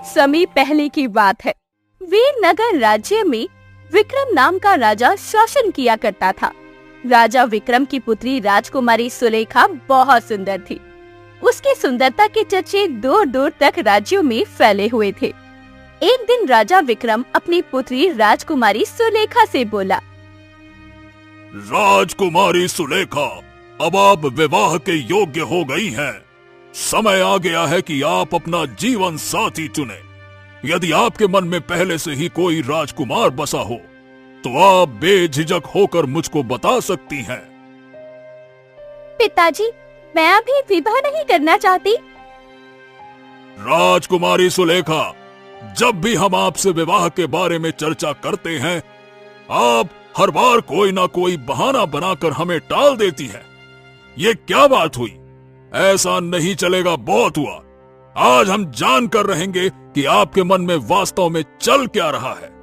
समय पहले की बात है। वीरनगर राज्य में विक्रम नाम का राजा शासन किया करता था। राजा विक्रम की पुत्री राजकुमारी सुलेखा बहुत सुंदर थी। उसकी सुंदरता के चर्चे दूर दूर तक राज्यों में फैले हुए थे। एक दिन राजा विक्रम अपनी पुत्री राजकुमारी सुलेखा से बोला, राजकुमारी सुलेखा, अब आप विवाह के योग्य हो गई हैं। समय आ गया है कि आप अपना जीवन साथी चुनें। यदि आपके मन में पहले से ही कोई राजकुमार बसा हो तो आप बेझिझक होकर मुझको बता सकती हैं। पिताजी, मैं अभी विवाह नहीं करना चाहती। राजकुमारी सुलेखा, जब भी हम आपसे विवाह के बारे में चर्चा करते हैं, आप हर बार कोई ना कोई बहाना बनाकर हमें टाल देती है। ये क्या बात हुई? ऐसा नहीं चलेगा, बहुत हुआ। आज हम जान कर रहेंगे कि आपके मन में वास्तव में चल क्या रहा है।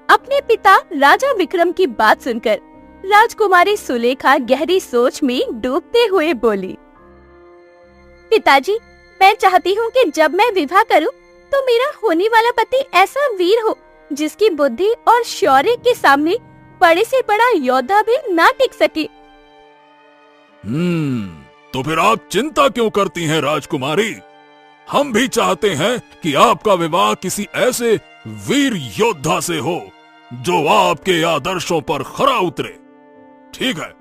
अपने पिता राजा विक्रम की बात सुनकर राजकुमारी सुलेखा गहरी सोच में डूबते हुए बोली, पिताजी, मैं चाहती हूँ कि जब मैं विवाह करूँ तो मेरा होने वाला पति ऐसा वीर हो जिसकी बुद्धि और शौर्य के सामने बड़े से बड़ा योद्धा भी ना टिक सके। तो फिर आप चिंता क्यों करती हैं राजकुमारी? हम भी चाहते हैं कि आपका विवाह किसी ऐसे वीर योद्धा से हो जो आपके आदर्शों पर खरा उतरे। ठीक है,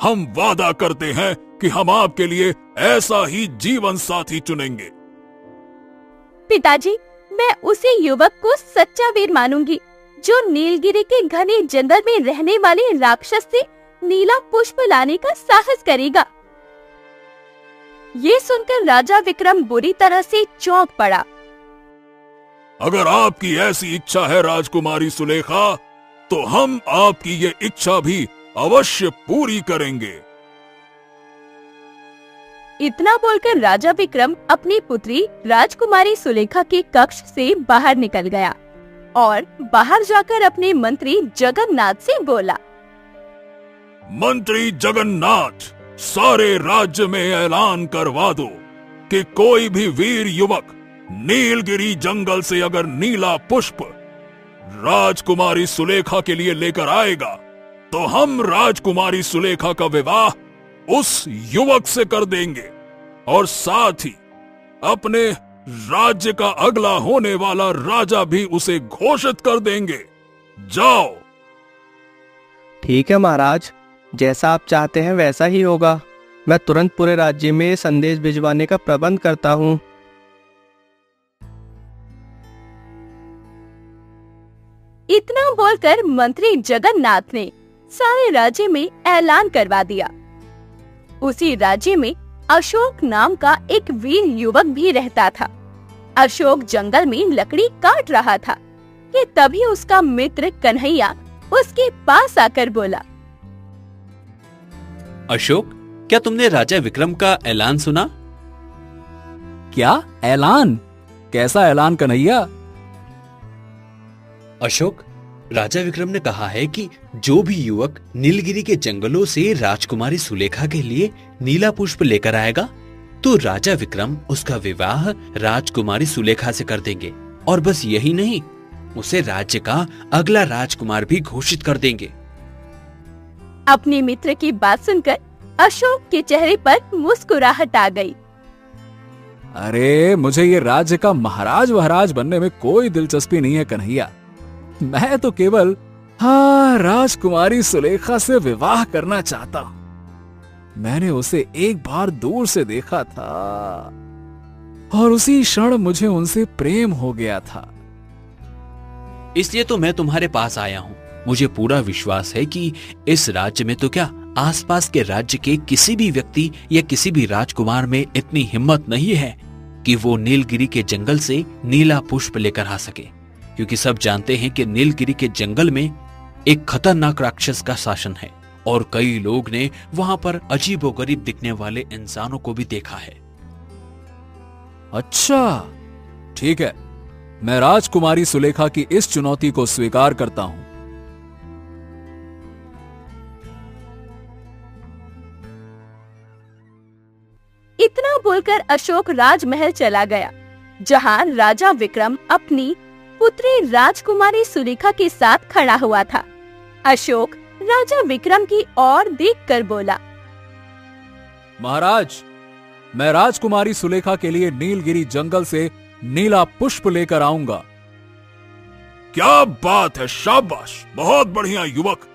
हम वादा करते हैं कि हम आपके लिए ऐसा ही जीवन साथी चुनेंगे। पिताजी, मैं उसी युवक को सच्चा वीर मानूंगी जो नीलगिरी के घने जंगल में रहने वाले राक्षस से नीला पुष्प लाने का साहस करेगा। ये सुनकर राजा विक्रम बुरी तरह से चौंक पड़ा। अगर आपकी ऐसी इच्छा है राजकुमारी सुलेखा, तो हम आपकी ये इच्छा भी अवश्य पूरी करेंगे। इतना बोलकर राजा विक्रम अपनी पुत्री राजकुमारी सुलेखा के कक्ष से बाहर निकल गया और बाहर जाकर अपने मंत्री जगन्नाथ से बोला, मंत्री जगन्नाथ, सारे राज्य में ऐलान करवा दो कि कोई भी वीर युवक नीलगिरी जंगल से अगर नीला पुष्प राजकुमारी सुलेखा के लिए लेकर आएगा तो हम राजकुमारी सुलेखा का विवाह उस युवक से कर देंगे और साथ ही अपने राज्य का अगला होने वाला राजा भी उसे घोषित कर देंगे। जाओ। ठीक है महाराज, जैसा आप चाहते हैं वैसा ही होगा। मैं तुरंत पूरे राज्य में संदेश भिजवाने का प्रबंध करता हूँ। इतना बोलकर मंत्री जगन्नाथ ने सारे राज्य में ऐलान करवा दिया। उसी राज्य में अशोक नाम का एक वीर युवक भी रहता था। अशोक जंगल में लकड़ी काट रहा था कि तभी उसका मित्र कन्हैया उसके पास आकर बोला, अशोक, क्या तुमने राजा विक्रम का ऐलान सुना? क्या ऐलान? कैसा ऐलान कन्हैया? अशोक, राजा विक्रम ने कहा है कि जो भी युवक नीलगिरी के जंगलों से राजकुमारी सुलेखा के लिए नीला पुष्प लेकर आएगा तो राजा विक्रम उसका विवाह राजकुमारी सुलेखा से कर देंगे। और बस यही नहीं, उसे राज्य का अगला राजकुमार भी घोषित कर देंगे। अपने मित्र की बात सुनकर अशोक के चेहरे पर मुस्कुराहट आ गई। अरे, मुझे ये राज्य का महाराज वहराज बनने में कोई दिलचस्पी नहीं है कन्हैया। मैं तो केवल राजकुमारी सुलेखा से विवाह करना चाहता हूं। मैंने उसे एक बार दूर से देखा था और उसी क्षण मुझे उनसे प्रेम हो गया था। इसलिए तो मैं तुम्हारे पास आया हूँ। मुझे पूरा विश्वास है कि इस राज्य में तो क्या, आसपास के राज्य के किसी भी व्यक्ति या किसी भी राजकुमार में इतनी हिम्मत नहीं है कि वो नीलगिरी के जंगल से नीला पुष्प लेकर आ सके, क्योंकि सब जानते हैं कि नीलगिरी के जंगल में एक खतरनाक राक्षस का शासन है और कई लोग ने वहां पर अजीबोगरीब दिखने वाले इंसानों को भी देखा है। अच्छा, ठीक है, मैं राजकुमारी सुलेखा की इस चुनौती को स्वीकार करता हूं। इतना बोलकर अशोक राजमहल चला गया जहां राजा विक्रम अपनी पुत्री राजकुमारी सुलेखा के साथ खड़ा हुआ था। अशोक राजा विक्रम की ओर देखकर बोला, महाराज, मैं राजकुमारी सुलेखा के लिए नीलगिरी जंगल से नीला पुष्प लेकर आऊंगा। क्या बात है, शाबाश, बहुत बढ़िया युवक।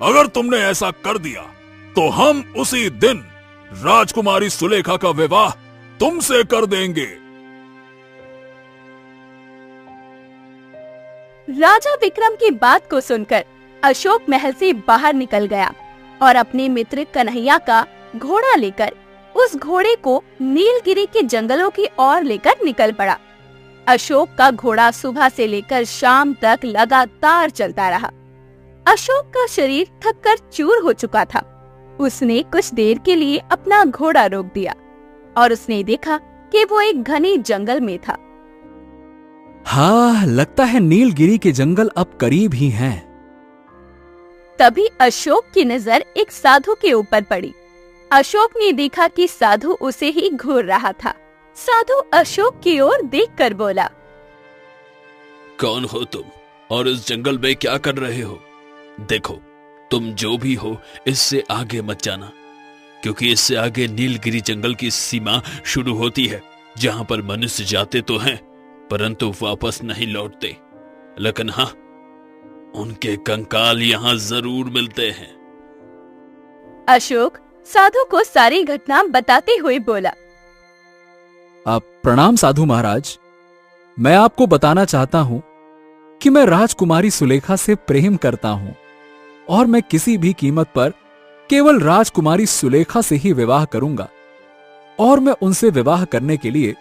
अगर तुमने ऐसा कर दिया तो हम उसी दिन राजकुमारी सुलेखा का विवाह तुमसे कर देंगे। राजा विक्रम की बात को सुनकर अशोक महल से बाहर निकल गया और अपने मित्र कन्हैया का घोड़ा लेकर उस घोड़े को नीलगिरी के जंगलों की ओर लेकर निकल पड़ा। अशोक का घोड़ा सुबह से लेकर शाम तक लगातार चलता रहा। अशोक का शरीर थककर चूर हो चुका था। उसने कुछ देर के लिए अपना घोड़ा रोक दिया और उसने देखा कि वो एक घने जंगल में था। हाँ, लगता है नीलगिरी के जंगल अब करीब ही हैं। तभी अशोक की नजर एक साधु के ऊपर पड़ी। अशोक ने देखा कि साधु उसे ही घूर रहा था। साधु अशोक की ओर देखकर बोला, कौन हो तुम और इस जंगल में क्या कर रहे हो? देखो, तुम जो भी हो इससे आगे मत जाना, क्योंकि इससे आगे नीलगिरी जंगल की सीमा शुरू होती है, जहां पर मनुष्य जाते तो हैं परंतु वापस नहीं लौटते, लेकिन हाँ, उनके कंकाल यहाँ जरूर मिलते हैं। अशोक साधु को सारी घटना बताते हुए बोला, प्रणाम साधु महाराज। मैं आपको बताना चाहता हूं कि मैं राजकुमारी सुलेखा से प्रेम करता हूं और मैं किसी भी कीमत पर केवल राजकुमारी सुलेखा से ही विवाह करूंगा, और मैं उनसे विवाह करने के लिए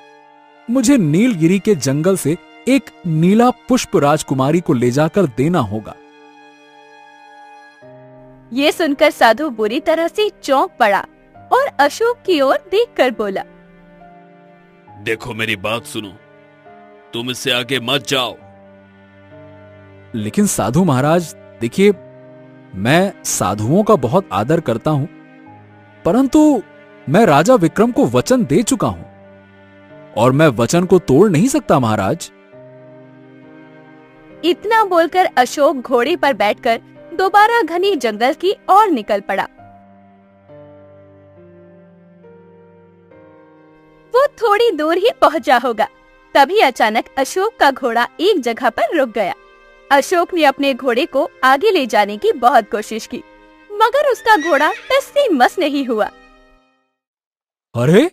मुझे नीलगिरी के जंगल से एक नीला पुष्प राजकुमारी को ले जाकर देना होगा। ये सुनकर साधु बुरी तरह से चौंक पड़ा और अशोक की ओर देखकर बोला, देखो, मेरी बात सुनो, तुम इससे आगे मत जाओ। लेकिन साधु महाराज, देखिए, मैं साधुओं का बहुत आदर करता हूं, परंतु मैं राजा विक्रम को वचन दे चुका हूं और मैं वचन को तोड़ नहीं सकता महाराज। इतना बोलकर अशोक घोड़े पर बैठकर दोबारा घनी जंगल की ओर निकल पड़ा। वो थोड़ी दूर ही पहुंचा होगा, तभी अचानक अशोक का घोड़ा एक जगह पर रुक गया। अशोक ने अपने घोड़े को आगे ले जाने की बहुत कोशिश की, मगर उसका घोड़ा टस से मस नहीं हुआ। अरे,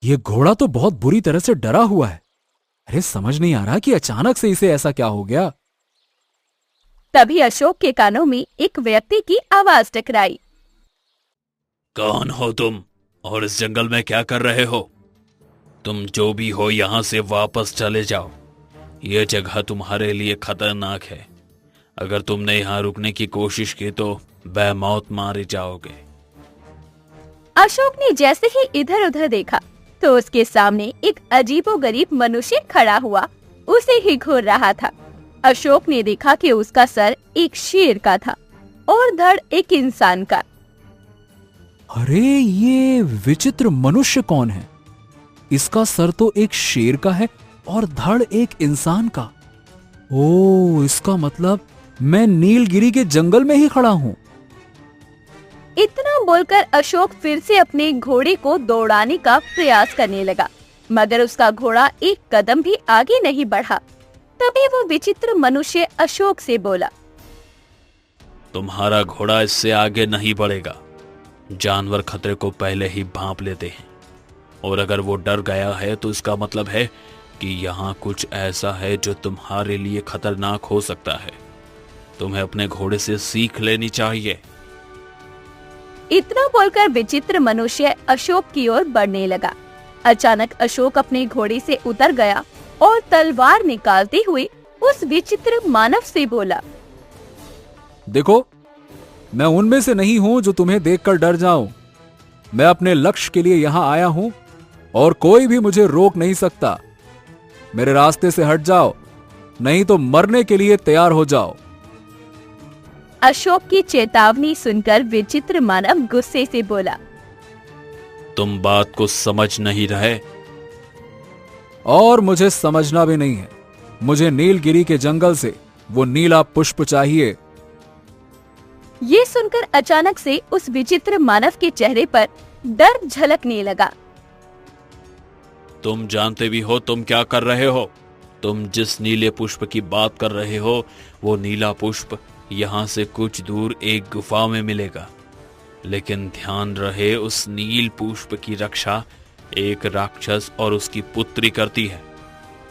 ये घोड़ा तो बहुत बुरी तरह से डरा हुआ है। अरे, समझ नहीं आ रहा कि अचानक से इसे ऐसा क्या हो गया। तभी अशोक के कानों में एक व्यक्ति की आवाज टकराई। कौन हो तुम और इस जंगल में क्या कर रहे हो? तुम जो भी हो यहाँ से वापस चले जाओ। यह जगह तुम्हारे लिए खतरनाक है। अगर तुमने यहाँ रुकने की कोशिश की तो बेमौत मारे जाओगे। अशोक ने जैसे ही इधर उधर देखा तो उसके सामने एक अजीबोगरीब मनुष्य खड़ा हुआ उसे ही घूर रहा था। अशोक ने देखा कि उसका सर एक शेर का था और धड़ एक इंसान का। अरे, ये विचित्र मनुष्य कौन है? इसका सर तो एक शेर का है और धड़ एक इंसान का। ओह, इसका मतलब मैं नीलगिरी के जंगल में ही खड़ा हूँ। इतना बोलकर अशोक फिर से अपने घोड़े को दौड़ाने का प्रयास करने लगा, मगर उसका घोड़ा एक कदम भी आगे नहीं बढ़ा। तभी वो विचित्र मनुष्य अशोक से बोला, तुम्हारा घोड़ा इससे आगे नहीं बढ़ेगा। जानवर खतरे को पहले ही भांप लेते हैं, और अगर वो डर गया है तो इसका मतलब है कि यहाँ कुछ ऐसा है जो तुम्हारे लिए खतरनाक हो सकता है। तुम्हें अपने घोड़े से सीख लेनी चाहिए। इतना बोलकर विचित्र मनुष्य अशोक की ओर बढ़ने लगा। अचानक अशोक अपने घोड़े से उतर गया और तलवार निकालते हुए उस विचित्र मानव से बोला, देखो, मैं उनमें से नहीं हूं जो तुम्हें देखकर डर जाऊं। मैं अपने लक्ष्य के लिए यहां आया हूं और कोई भी मुझे रोक नहीं सकता। मेरे रास्ते से हट जाओ, नहीं तो मरने के लिए तैयार हो जाओ। अशोक की चेतावनी सुनकर विचित्र मानव गुस्से से बोला, तुम बात को समझ नहीं रहे। और मुझे समझना भी नहीं है। मुझे नीलगिरी के जंगल से वो नीला पुष्प चाहिए। ये सुनकर अचानक से उस विचित्र मानव के चेहरे पर डर झलकने लगा। तुम जानते भी हो तुम क्या कर रहे हो? तुम जिस नीले पुष्प की बात कर रहे हो वो नीला पुष्प यहाँ से कुछ दूर एक गुफा में मिलेगा, लेकिन ध्यान रहे उस नील पुष्प की रक्षा एक राक्षस और उसकी पुत्री करती है।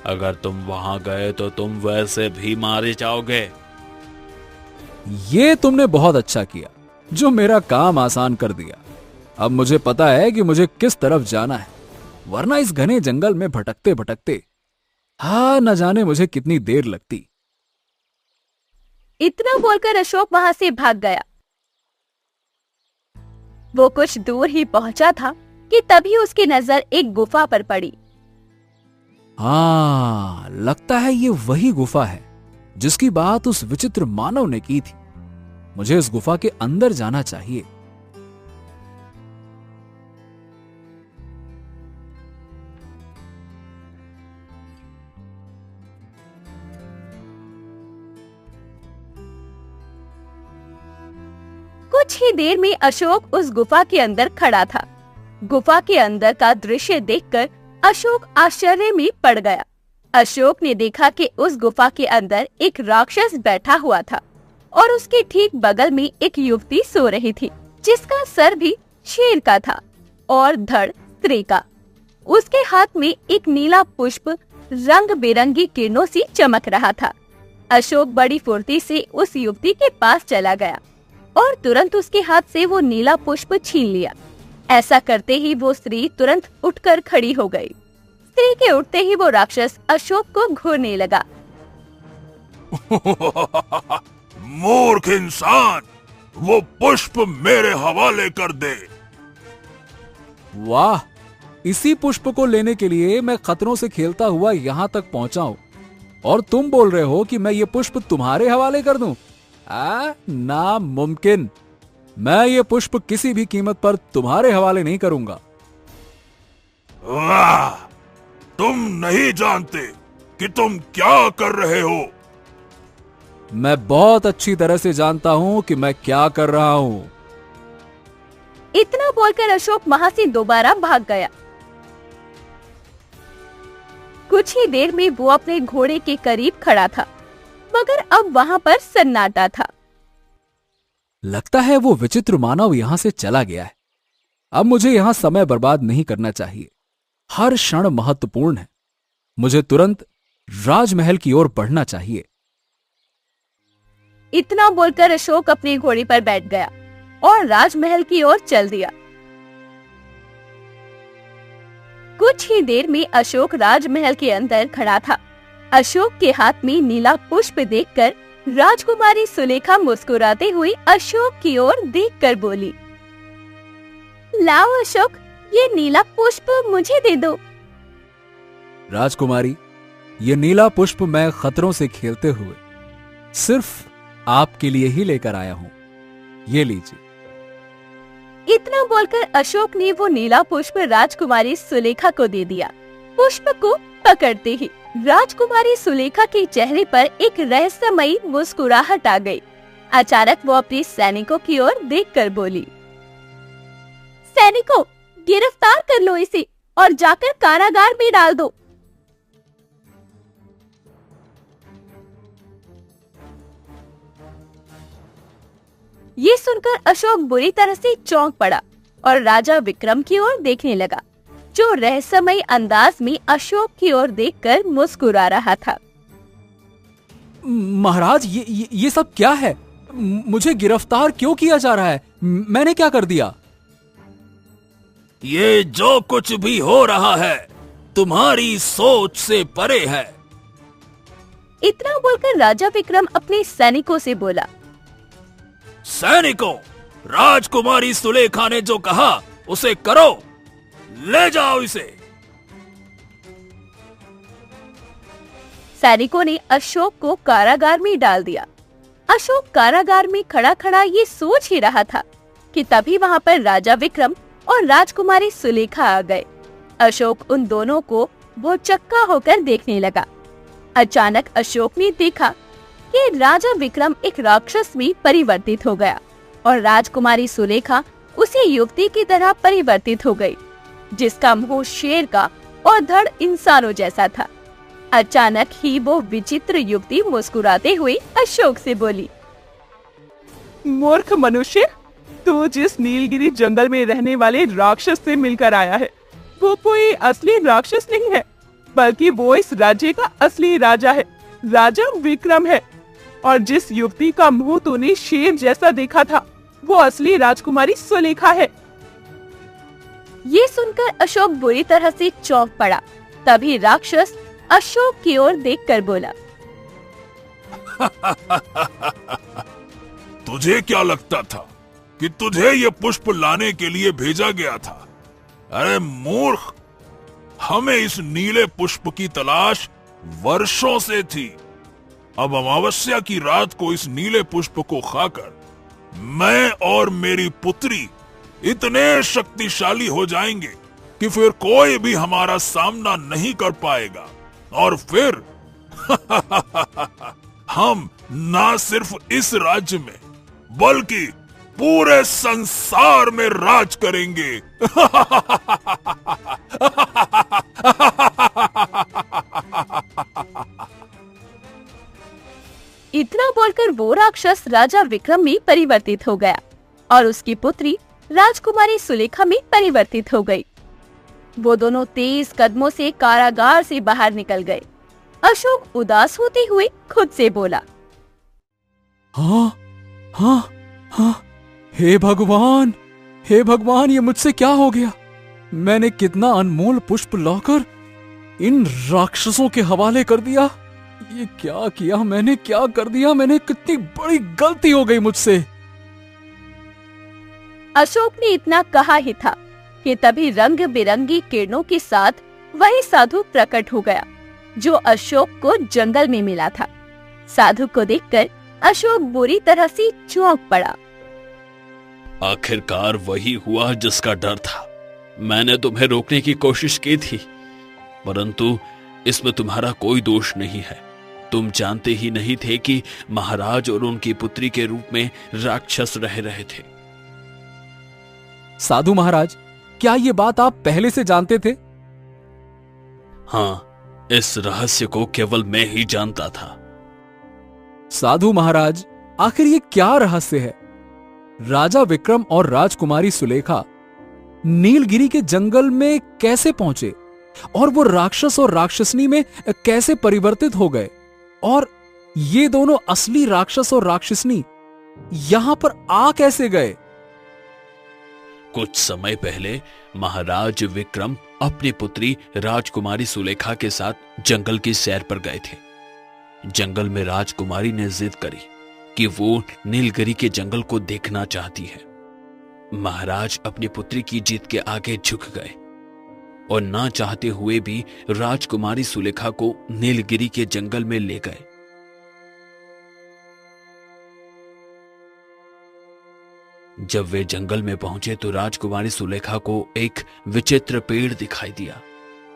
अगर तुम वहां गए तो तुम वैसे भी मारे जाओगे। ये तुमने बहुत अच्छा किया जो मेरा काम आसान कर दिया। अब मुझे पता है कि मुझे किस तरफ जाना है, वरना इस घने जंगल में भटकते भटकते न जाने मुझे कितनी देर लगती। इतना बोलकर अशोक वहां से भाग गया। वो कुछ दूर ही पहुंचा था कि तभी उसकी नजर एक गुफा पर पड़ी। लगता है ये वही गुफा है जिसकी बात उस विचित्र मानव ने की थी। मुझे इस गुफा के अंदर जाना चाहिए। कुछ ही देर में अशोक उस गुफा के अंदर खड़ा था। गुफा के अंदर का दृश्य देखकर अशोक आश्चर्य में पड़ गया। अशोक ने देखा कि उस गुफा के अंदर एक राक्षस बैठा हुआ था और उसके ठीक बगल में एक युवती सो रही थी, जिसका सर भी शेर का था और धड़ स्त्री का। उसके हाथ में एक नीला पुष्प रंग बिरंगी किरणों से चमक रहा था। अशोक बड़ी फुर्ती से उस युवती के पास चला गया और तुरंत उसके हाथ से वो नीला पुष्प छीन लिया। ऐसा करते ही वो स्त्री तुरंत उठकर खड़ी हो गई। स्त्री के उठते ही वो राक्षस अशोक को घूरने लगा। मूर्ख इंसान, वो पुष्प मेरे हवाले कर दे। वाह, इसी पुष्प को लेने के लिए मैं खतरों से खेलता हुआ यहाँ तक पहुँचा हूँ और तुम बोल रहे हो कि मैं ये पुष्प तुम्हारे हवाले कर दूं? नामुमकिन। मैं ये पुष्प किसी भी कीमत पर तुम्हारे हवाले नहीं करूंगा। वाह, तुम नहीं जानते कि तुम क्या कर रहे हो। मैं बहुत अच्छी तरह से जानता हूं कि मैं क्या कर रहा हूं। इतना बोलकर अशोक वहां से दोबारा भाग गया। कुछ ही देर में वो अपने घोड़े के करीब खड़ा था, मगर अब वहां पर सन्नाटा था। लगता है वो विचित्र मानव यहां से चला गया है। अब मुझे यहां समय बर्बाद नहीं करना चाहिए। हर क्षण महत्वपूर्ण है। मुझे तुरंत राजमहल की ओर बढ़ना चाहिए। इतना बोलकर अशोक अपने घोड़े पर बैठ गया और राजमहल की ओर चल दिया। कुछ ही देर में अशोक राजमहल के अंदर खड़ा था। अशोक के हाथ में नीला पुष्प देखकर राजकुमारी सुलेखा मुस्कुराते हुए अशोक की ओर देखकर बोली, लाओ अशोक, ये नीला पुष्प मुझे दे दो। राजकुमारी, ये नीला पुष्प मैं खतरों से खेलते हुए सिर्फ आपके लिए ही लेकर आया हूँ। ये लीजिए। इतना बोलकर अशोक ने वो नीला पुष्प राजकुमारी सुलेखा को दे दिया। पुष्प को पकड़ते ही राजकुमारी सुलेखा के चेहरे पर एक रहस्यमयी मुस्कुराहट आ गई। अचानक वो अपने सैनिकों की ओर देखकर बोली, सैनिकों, गिरफ्तार कर लो इसे और जाकर कारागार में डाल दो। ये सुनकर अशोक बुरी तरह से चौंक पड़ा और राजा विक्रम की ओर देखने लगा, जो रहस्यमयी अंदाज में अशोक की ओर देखकर मुस्कुरा रहा था। महाराज, ये सब क्या है? मुझे गिरफ्तार क्यों किया जा रहा है? मैंने क्या कर दिया? ये जो कुछ भी हो रहा है तुम्हारी सोच से परे है। इतना बोलकर राजा विक्रम अपने सैनिकों से बोला, सैनिकों, राजकुमारी सुलेखा ने जो कहा उसे करो, ले जाओ इसे। सैनिकों ने अशोक को कारागार में डाल दिया। अशोक कारागार में खड़ा खड़ा ये सोच ही रहा था कि तभी वहां पर राजा विक्रम और राजकुमारी सुलेखा आ गए। अशोक उन दोनों को वो चक्का होकर देखने लगा। अचानक अशोक ने देखा कि राजा विक्रम एक राक्षस में परिवर्तित हो गया और राजकुमारी सुलेखा उसी युवती की तरह परिवर्तित हो गई, जिसका मुंह शेर का और धड़ इंसानों जैसा था। अचानक ही वो विचित्र युवती मुस्कुराते हुए अशोक से बोली, मूर्ख मनुष्य, तू जिस नीलगिरी जंगल में रहने वाले राक्षस से मिलकर आया है, वो कोई असली राक्षस नहीं है, बल्कि वो इस राज्य का असली राजा है, राजा विक्रम है। और जिस युवती का मुंह तूने शेर जैसा देखा था, वो असली राजकुमारी सुलेखा है। ये सुनकर अशोक बुरी तरह से चौंक पड़ा। तभी राक्षस अशोक की ओर देखकर बोला, तुझे क्या लगता था कि तुझे ये पुष्प लाने के लिए भेजा गया था? अरे मूर्ख, हमें इस नीले पुष्प की तलाश वर्षों से थी। अब अमावस्या की रात को इस नीले पुष्प को खाकर मैं और मेरी पुत्री इतने शक्तिशाली हो जाएंगे कि फिर कोई भी हमारा सामना नहीं कर पाएगा। और फिर हम ना सिर्फ इस राज्य में बल्कि पूरे संसार में राज करेंगे। इतना बोलकर वो राक्षस राजा विक्रम में परिवर्तित हो गया और उसकी पुत्री राजकुमारी सुलेखा में परिवर्तित हो गई। वो दोनों तेज कदमों से कारागार से बाहर निकल गए। अशोक उदास होते हुए खुद से बोला, हाँ हाँ हाँ, हे भगवान, हे भगवान, ये मुझसे क्या हो गया? मैंने कितना अनमोल पुष्प लाकर इन राक्षसों के हवाले कर दिया। ये क्या किया मैंने, क्या कर दिया मैंने? कितनी बड़ी गलती हो गई मुझसे। अशोक ने इतना कहा ही था कि तभी रंग बिरंगी किरणों के साथ वही साधु प्रकट हो गया जो अशोक को जंगल में मिला था। साधु को देखकर अशोक बुरी तरह से चौंक पड़ा। आखिरकार वही हुआ जिसका डर था। मैंने तुम्हें रोकने की कोशिश की थी, परंतु इसमें तुम्हारा कोई दोष नहीं है। तुम जानते ही नहीं थे कि महाराज और उनकी पुत्री के रूप में राक्षस रह रहे थे। साधु महाराज, क्या ये बात आप पहले से जानते थे? हाँ, इस रहस्य को केवल मैं ही जानता था। साधु महाराज, आखिर ये क्या रहस्य है? राजा विक्रम और राजकुमारी सुलेखा नीलगिरी के जंगल में कैसे पहुंचे और वो राक्षस और राक्षसनी में कैसे परिवर्तित हो गए, और ये दोनों असली राक्षस और राक्षसनी यहां पर आ कैसे गए? कुछ समय पहले महाराज विक्रम अपनी पुत्री राजकुमारी सुलेखा के साथ जंगल की सैर पर गए थे। जंगल में राजकुमारी ने जिद करी कि वो नीलगिरी के जंगल को देखना चाहती है। महाराज अपनी पुत्री की जिद के आगे झुक गए और ना चाहते हुए भी राजकुमारी सुलेखा को नीलगिरी के जंगल में ले गए। जब वे जंगल में पहुंचे तो राजकुमारी सुलेखा को एक विचित्र पेड़ दिखाई दिया।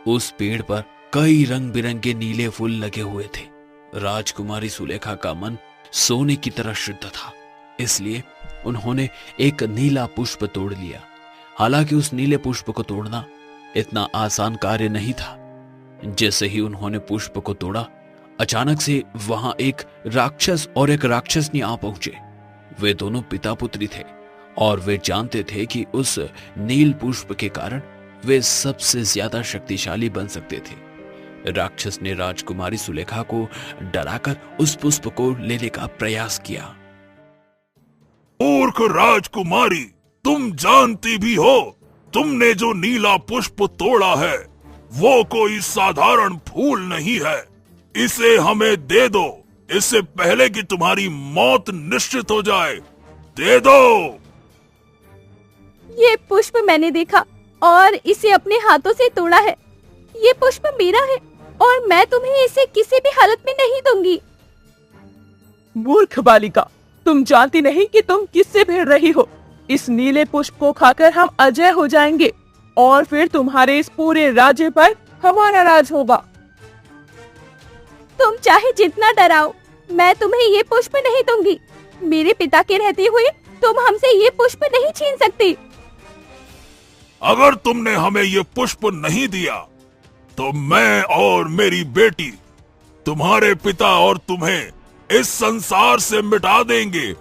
उस पेड़ पर कई रंग बिरंगे नीले फूल लगे हुए थे। राजकुमारी सुलेखा का मन सोने की तरह शुद्ध था, इसलिए उन्होंने एक नीला पुष्प तोड़ लिया। हालांकि उस नीले पुष्प को तोड़ना इतना आसान कार्य नहीं था। जैसे ही उन्होंने पुष्प को तोड़ा, अचानक से वहां एक राक्षस और एक राक्षसनी आ पहुंचे। वे दोनों पिता पुत्री थे और वे जानते थे कि उस नील पुष्प के कारण वे सबसे ज्यादा शक्तिशाली बन सकते थे। राक्षस ने राजकुमारी सुलेखा को डराकर उस पुष्प को लेने का प्रयास किया। मूर्ख राजकुमारी, तुम जानती भी हो तुमने जो नीला पुष्प तोड़ा है वो कोई साधारण फूल नहीं है। इसे हमें दे दो, इससे पहले कि तुम्हारी मौत निश्चित हो जाए। दे दो। ये पुष्प मैंने देखा और इसे अपने हाथों से तोड़ा है। ये पुष्प मेरा है और मैं तुम्हें इसे किसी भी हालत में नहीं दूंगी। मूर्ख बालिका, तुम जानती नहीं कि तुम किससे भिड़ रही हो। इस नीले पुष्प को खाकर हम अजय हो जाएंगे और फिर तुम्हारे इस पूरे राज्य पर हमारा राज होगा। तुम चाहे जितना डराओ, मैं तुम्हें ये पुष्प नहीं दूंगी। मेरे पिता के रहते हुए तुम हमसे ये पुष्प नहीं छीन सकती। अगर तुमने हमें ये पुष्प नहीं दिया तो मैं और मेरी बेटी तुम्हारे पिता और तुम्हें इस संसार से मिटा देंगे।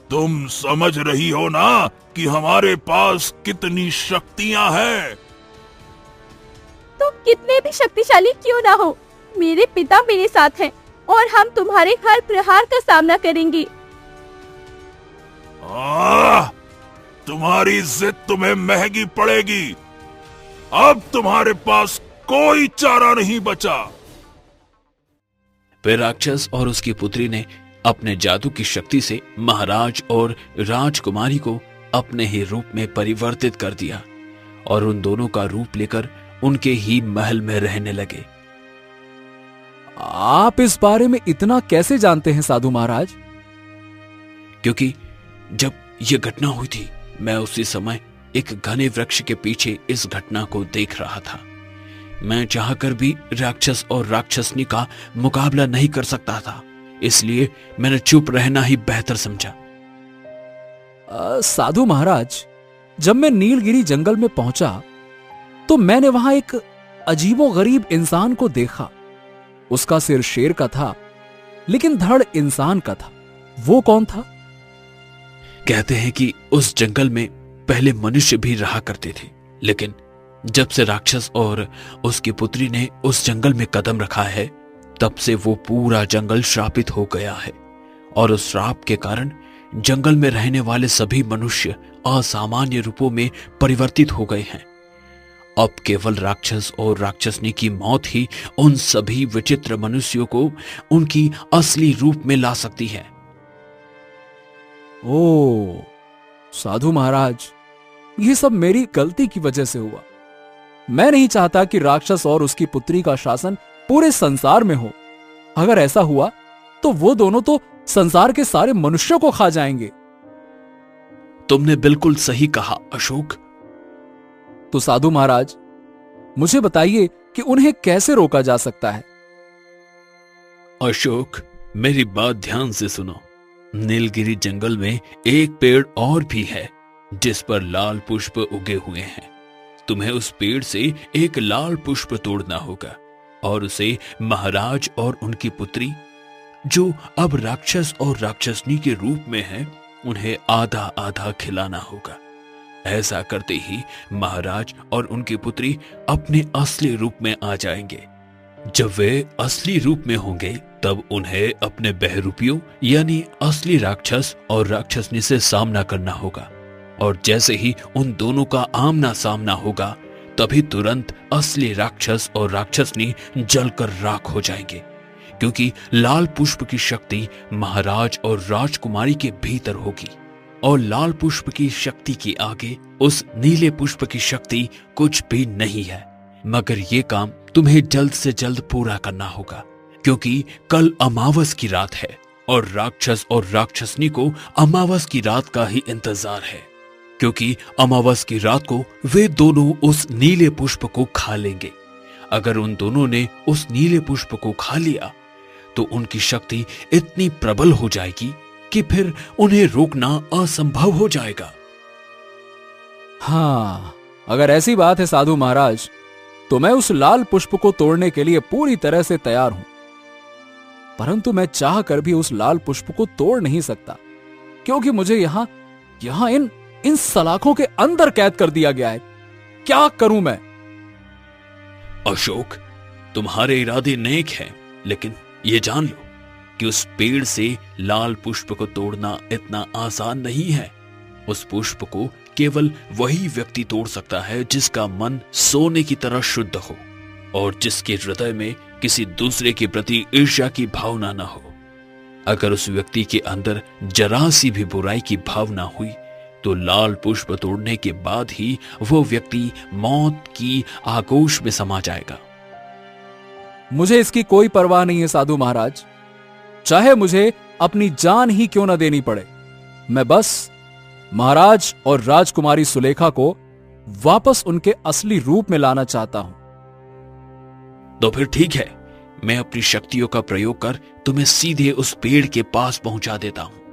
तुम समझ रही हो ना कि हमारे पास कितनी शक्तियां हैं। तुम कितने भी शक्तिशाली क्यों ना हो, मेरे पिता मेरे साथ हैं और हम तुम्हारे हर प्रहार का सामना करेंगे। तुम्हारी जिद तुम्हें महंगी पड़ेगी। अब तुम्हारे पास कोई चारा नहीं बचा। फिर राक्षस और उसकी पुत्री ने अपने जादू की शक्ति से महाराज और राजकुमारी को अपने ही रूप में परिवर्तित कर दिया और उन दोनों का रूप लेकर उनके ही महल में रहने लगे। आप इस बारे में इतना कैसे जानते हैं साधु महाराज? क्योंकि जब यह घटना हुई थी, मैं उसी समय एक घने वृक्ष के पीछे इस घटना को देख रहा था। मैं चाहकर भी राक्षस और राक्षसनी का मुकाबला नहीं कर सकता था, इसलिए मैंने चुप रहना ही बेहतर समझा। साधु महाराज, जब मैं नीलगिरी जंगल में पहुंचा तो मैंने वहां एक अजीबोगरीब इंसान को देखा। उसका सिर शेर का था, लेकिन धड़ इंसान का था। वो कौन था? कहते हैं कि उस जंगल में पहले मनुष्य भी रहा करते थे, लेकिन जब से राक्षस और उसकी पुत्री ने उस जंगल में कदम रखा है, तब से वो पूरा जंगल श्रापित हो गया है और उस श्राप के कारण जंगल में रहने वाले सभी मनुष्य असामान्य रूपों में परिवर्तित हो गए हैं। अब केवल राक्षस और राक्षसनी की मौत ही उन सभी विचित्र मनुष्यों को उनकी असली रूप में ला सकती है। ओ साधु महाराज, ये सब मेरी गलती की वजह से हुआ। मैं नहीं चाहता कि राक्षस और उसकी पुत्री का शासन पूरे संसार में हो। अगर ऐसा हुआ तो वो दोनों तो संसार के सारे मनुष्यों को खा जाएंगे। तुमने बिल्कुल सही कहा अशोक। तो साधु महाराज, मुझे बताइए कि उन्हें कैसे रोका जा सकता है? अशोक, मेरी बात ध्यान से सुनो। नीलगिरी जंगल में एक पेड़ और भी है जिस पर लाल पुष्प उगे हुए हैं। तुम्हें उस पेड़ से एक लाल पुष्प तोड़ना होगा और उसे महाराज और उनकी पुत्री, जो अब राक्षस और राक्षसनी के रूप में हैं, उन्हें आधा आधा खिलाना होगा। ऐसा करते ही महाराज और उनकी पुत्री अपने असली रूप में आ जाएंगे। जब वे असली रूप में होंगे तब उन्हें अपने बहरूपियों यानी असली राक्षस और राक्षसनी से सामना करना होगा, और जैसे ही उन दोनों का आमना सामना होगा तभी तुरंत असली राक्षस और राक्षसनी जलकर राख हो जाएंगे, क्योंकि लाल पुष्प की शक्ति महाराज और राजकुमारी के भीतर होगी और लाल पुष्प की शक्ति के आगे उस नीले पुष्प की शक्ति कुछ भी नहीं है। मगर ये काम तुम्हें जल्द से जल्द पूरा करना होगा, क्योंकि कल अमावस की रात है और राक्षस और राक्षसनी को अमावस की रात का ही इंतजार है, क्योंकि अमावस की रात को वे दोनों उस नीले पुष्प को खा लेंगे। अगर उन दोनों ने उस नीले पुष्प को खा लिया तो उनकी शक्ति इतनी प्रबल हो जाएगी कि फिर उन्हें रोकना असंभव हो जाएगा। हाँ, अगर ऐसी बात है साधु महाराज, तो मैं उस लाल पुष्प को तोड़ने के लिए पूरी तरह से तैयार हूं। परंतु मैं चाह कर भी उस लाल पुष्प को तोड़ नहीं सकता, क्योंकि मुझे यहां इन सलाखों के अंदर कैद कर दिया गया है। क्या करूं मैं? अशोक, तुम्हारे इरादे नेक हैं, लेकिन ये जान लो कि उस पेड़ से लाल पुष्प को तोड़ना इतना आसान नहीं है। उस पुष्प को केवल वही व्यक्ति तोड़ सकता है जिसका मन सोने की तरह शुद्ध हो और जिसके हृदय में किसी दूसरे के प्रति ईर्ष्या की भावना न हो। अगर उस व्यक्ति के अंदर जरा सी भी बुराई की भावना हुई तो लाल पुष्प तोड़ने के बाद ही वो व्यक्ति मौत की आगोश में समा जाएगा। मुझे इसकी कोई परवाह नहीं है साधु महाराज, चाहे मुझे अपनी जान ही क्यों न देनी पड़े। मैं बस महाराज और राजकुमारी सुलेखा को वापस उनके असली रूप में लाना चाहता हूं। तो फिर ठीक है, मैं अपनी शक्तियों का प्रयोग कर तुम्हें सीधे उस पेड़ के पास पहुंचा देता हूं।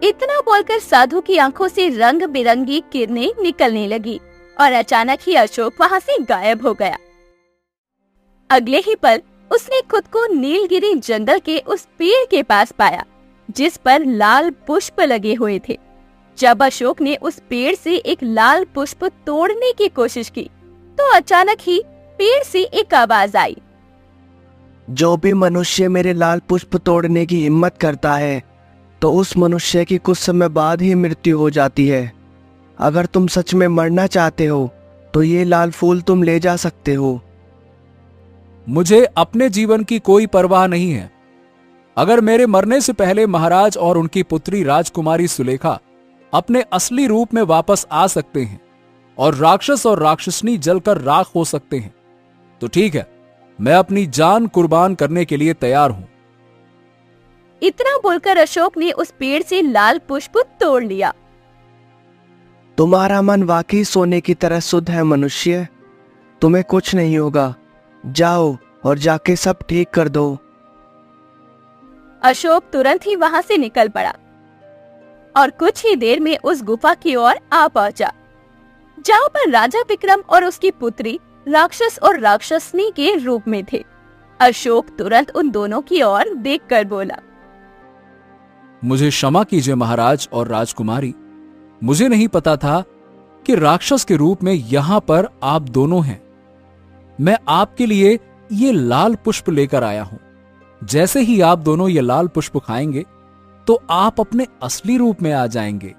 इतना बोलकर साधु की आंखों से रंग बिरंगी किरणें निकलने लगी और अचानक ही अशोक वहां से गायब हो गया। अगले ही पल उसने खुद को नीलगिरी जंगल के उस पेड़ के पास पाया जिस पर लाल पुष्प लगे हुए थे। जब अशोक ने उस पेड़ से एक लाल पुष्प तोड़ने की कोशिश की तो अचानक ही पेड़ से एक आवाज आई। जो भी मनुष्य मेरे लाल पुष्प तोड़ने की हिम्मत करता है तो उस मनुष्य की कुछ समय बाद ही मृत्यु हो जाती है। अगर तुम सच में मरना चाहते हो तो ये लाल फूल तुम ले जा सकते हो। मुझे अपने जीवन की कोई परवाह नहीं है। अगर मेरे मरने से पहले महाराज और उनकी पुत्री राजकुमारी सुलेखा अपने असली रूप में वापस आ सकते हैं और राक्षस और राक्षसनी जलकर राख हो सकते हैं तो ठीक है, मैं अपनी जान कुर्बान करने के लिए तैयार हूं। इतना बोलकर अशोक ने उस पेड़ से लाल पुष्प तोड़ लिया। तुम्हारा मन वाकई सोने की तरह शुद्ध है मनुष्य, तुम्हें कुछ नहीं होगा। जाओ और जाके सब ठीक कर दो। अशोक तुरंत ही वहां से निकल पड़ा और कुछ ही देर में उस गुफा की ओर आ पहुंचा जहां पर राजा विक्रम और उसकी पुत्री राक्षस और राक्षसनी के रूप में थे। अशोक तुरंत उन दोनों की ओर देखकर बोला, मुझे क्षमा कीजिए महाराज और राजकुमारी, मुझे नहीं पता था कि राक्षस के रूप में यहां पर आप दोनों हैं। मैं आपके लिए ये लाल पुष्प लेकर आया हूं। जैसे ही आप दोनों ये लाल पुष्प खाएंगे तो आप अपने असली रूप में आ जाएंगे।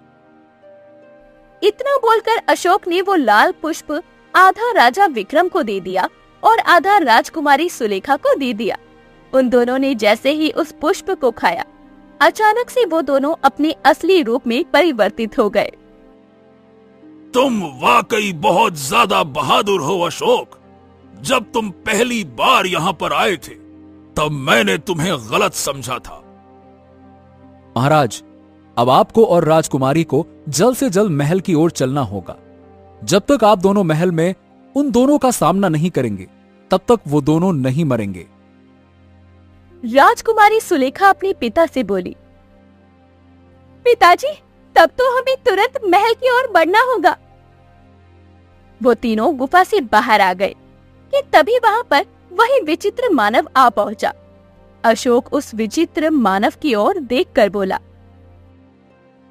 इतना बोलकर अशोक ने वो लाल पुष्प आधा राजा विक्रम को दे दिया और आधा राजकुमारी सुलेखा को दे दिया। उन दोनों ने जैसे ही उस पुष्प को खाया अचानक से वो दोनों अपने असली रूप में परिवर्तित हो गए। तुम वाकई बहुत ज्यादा बहादुर हो अशोक। जब तुम पहली बार यहाँ पर आए थे तब मैंने तुम्हें गलत समझा था। महाराज, अब आपको और राजकुमारी को जल्द से जल्द महल की ओर चलना होगा। जब तक आप दोनों महल में उन दोनों का सामना नहीं करेंगे तब तक वो दोनों नहीं मरेंगे। राजकुमारी सुलेखा अपने पिता से बोली, पिताजी, तब तो हमें तुरंत महल की ओर बढ़ना होगा। वो तीनों गुफा से बाहर आ गए कि तभी वहां पर वही विचित्र मानव आ पहुंचा। अशोक उस विचित्र मानव की ओर देखकर बोला,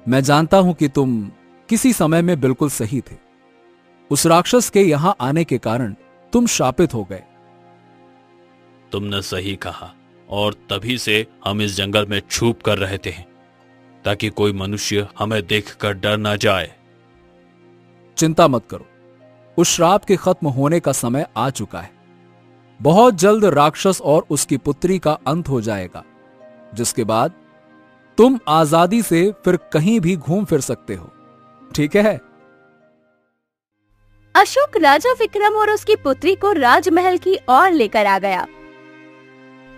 मैं जानता हूं कि तुम किसी समय में बिल्कुल सही थे। उस राक्षस के यहां आने के कारण तुम शापित हो गए। तुमने सही कहा और तभी से हम इस जंगल में छुप कर रहते हैं ताकि कोई मनुष्य हमें देखकर डर ना जाए। चिंता मत करो, उस श्राप के खत्म होने का समय आ चुका है। बहुत जल्द राक्षस और उसकी पुत्री का अंत हो जाएगा, जिसके बाद तुम आजादी से फिर कहीं भी घूम फिर सकते हो। ठीक है? अशोक राजा विक्रम और उसकी पुत्री को राजमहल की ओर लेकर आ गया।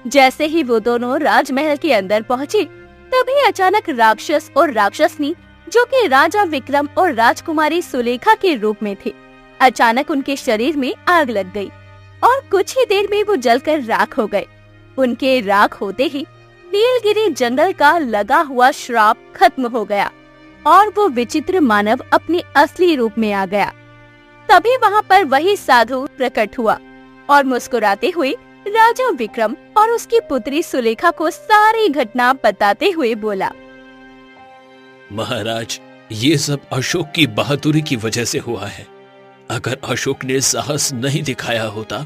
जैसे ही वो दोनों राजमहल के अंदर पहुंचे तभी अचानक राक्षस और राक्षसनी, जो कि राजा विक्रम और राजकुमारी सुलेखा के रूप में थे, अचानक उनके शरीर में आग लग गई और कुछ ही देर में वो जलकर राख हो गए। उनके राख होते ही नीलगिरी जंगल का लगा हुआ श्राप खत्म हो गया और वो विचित्र मानव अपने असली रूप में आ गया। तभी वहाँ पर वही साधु प्रकट हुआ और मुस्कुराते हुए राजा विक्रम और उसकी पुत्री सुलेखा को सारी घटना बताते हुए बोला, महाराज, ये सब अशोक की बहादुरी की वजह से हुआ है। अगर अशोक ने साहस नहीं दिखाया होता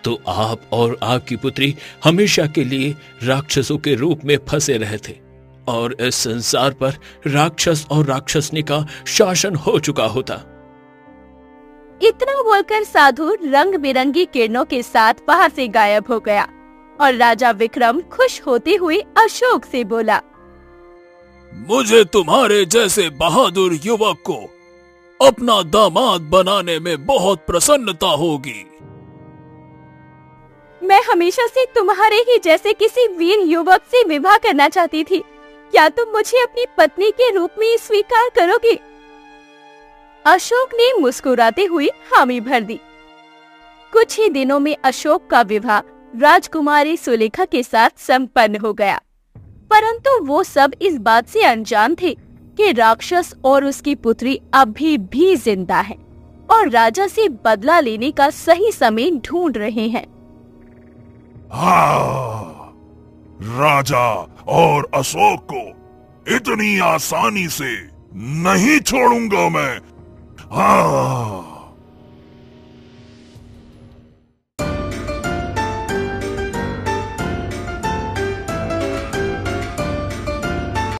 तो आप और आपकी पुत्री हमेशा के लिए राक्षसों के रूप में फंसे रहते और इस संसार पर राक्षस और राक्षसनी का शासन हो चुका होता। इतना बोलकर साधु रंग बिरंगी किरणों के साथ वहां से गायब हो गया और राजा विक्रम खुश होते हुए अशोक से बोला, मुझे तुम्हारे जैसे बहादुर युवक को अपना दामाद बनाने में बहुत प्रसन्नता होगी। मैं हमेशा से तुम्हारे ही जैसे किसी वीर युवक से विवाह करना चाहती थी। क्या तुम मुझे अपनी पत्नी के रूप में स्वीकार करोगे? अशोक ने मुस्कुराते हुए हामी भर दी। कुछ ही दिनों में अशोक का विवाह राजकुमारी सुलेखा के साथ संपन्न हो गया। परंतु वो सब इस बात से अनजान थे कि राक्षस और उसकी पुत्री अभी भी जिंदा है और राजा से बदला लेने का सही समय ढूंढ रहे हैं। हाँ, राजा और अशोक को इतनी आसानी से नहीं छोड़ूंगा मैं। हाँ।